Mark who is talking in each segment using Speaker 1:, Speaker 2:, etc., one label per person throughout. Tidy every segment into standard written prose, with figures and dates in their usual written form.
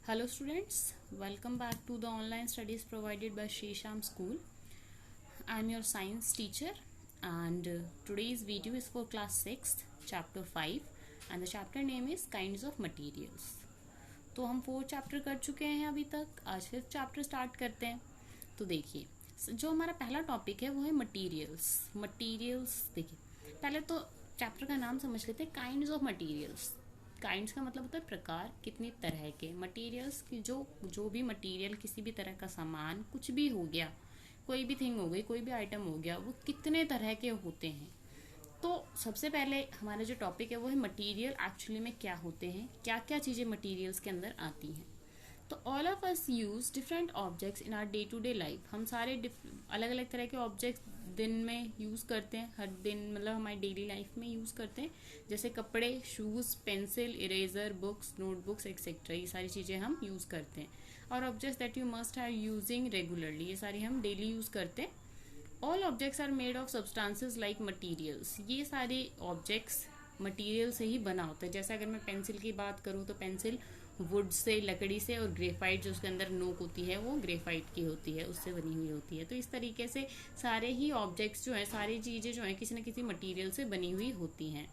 Speaker 1: Hello students, welcome back to the online studies provided by Shri Sham School. I am your science teacher and today's video is for class 6th chapter 5 and the chapter name is kinds of materials. तो हम 4 chapter कर चुके हैं अभी तक. आज 5th chapter start करते हैं. तो देखिए जो हमारा पहला टॉपिक है वो है मटीरियल्स. देखिए पहले तो चैप्टर का नाम समझ लेते हैं, काइंड्स ऑफ मटीरियल्स. काइंड्स का मतलब होता है प्रकार, कितनी तरह के मटेरियल्स की. जो भी मटेरियल, किसी भी तरह का सामान, कुछ भी हो गया, कोई भी थिंग हो गई, कोई भी आइटम हो गया, वो कितने तरह के होते हैं. तो सबसे पहले हमारा जो टॉपिक है वो है मटेरियल एक्चुअली में क्या होते हैं, क्या क्या चीज़ें मटेरियल्स के अंदर आती हैं. तो all of us use different objects in our day to day life. हम सारे अलग अलग तरह के ऑब्जेक्ट्स दिन में यूज़ करते हैं, हर दिन मतलब हमारी डेली लाइफ में यूज़ करते हैं. जैसे कपड़े, shoes, pencil, eraser, books, notebooks etcetera, ये सारी चीज़ें हम यूज़ करते हैं. और objects that you must have using regularly, ये सारी हम डेली यूज़ करते हैं. All objects are made of substances like materials. ये सारे ऑब्जेक्ट्स मटीरियल से ही बना होता है. जैसे अगर मैं पेंसिल की बात करूँ तो पेंसिल वुड से, लकड़ी से, और ग्रेफाइट जो उसके अंदर नोक होती है वो ग्रेफाइट की होती है, उससे बनी हुई होती है. तो इस तरीके से सारे ही ऑब्जेक्ट्स जो हैं, सारी चीज़ें जो हैं, किसी न किसी मटेरियल से बनी हुई होती हैं.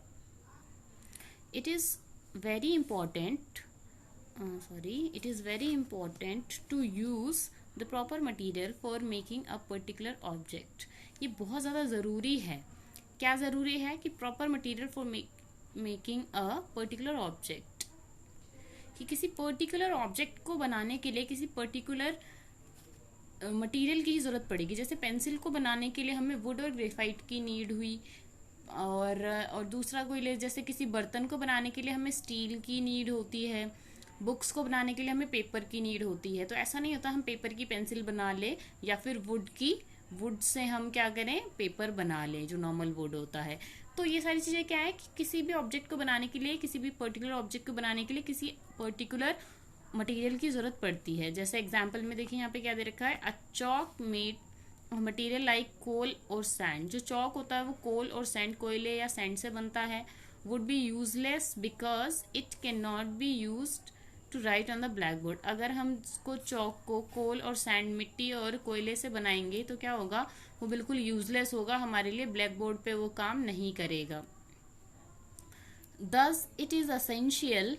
Speaker 1: It is very important to use the proper material for making a particular object. ये बहुत ज़्यादा ज़रूरी है. क्या ज़रूरी है कि proper material for making a particular object, कि किसी पर्टिकुलर ऑब्जेक्ट को बनाने के लिए किसी पर्टिकुलर मटेरियल की ही ज़रूरत पड़ेगी. जैसे पेंसिल को बनाने के लिए हमें वुड और ग्रेफाइट की नीड हुई, और दूसरा कोई ले, जैसे किसी बर्तन को बनाने के लिए हमें स्टील की नीड होती है. बुक्स को बनाने के लिए हमें पेपर की नीड होती है. तो ऐसा नहीं होता हम पेपर की पेंसिल बना ले या फिर वुड से हम क्या करें, पेपर बना लें जो नॉर्मल वुड होता है. तो ये सारी चीज़ें क्या है कि किसी भी ऑब्जेक्ट को बनाने के लिए, किसी भी पर्टिकुलर ऑब्जेक्ट को बनाने के लिए किसी पर्टिकुलर मटेरियल की ज़रूरत पड़ती है. जैसे एग्जांपल में देखिए यहाँ पे क्या दे रखा है, a chalk made material like coal और सैंड. जो चॉक होता है वो कोल और सैंड, कोयले या सैंड से बनता है. Would be useless because it can not be used to write on the black board. अगर हम इसको चॉक को कोल और सैंड, मिट्टी और कोयले से बनाएंगे तो क्या होगा, वो बिल्कुल यूजलेस होगा, हमारे लिए ब्लैक बोर्ड पे वो काम नहीं करेगा. Thus it is essential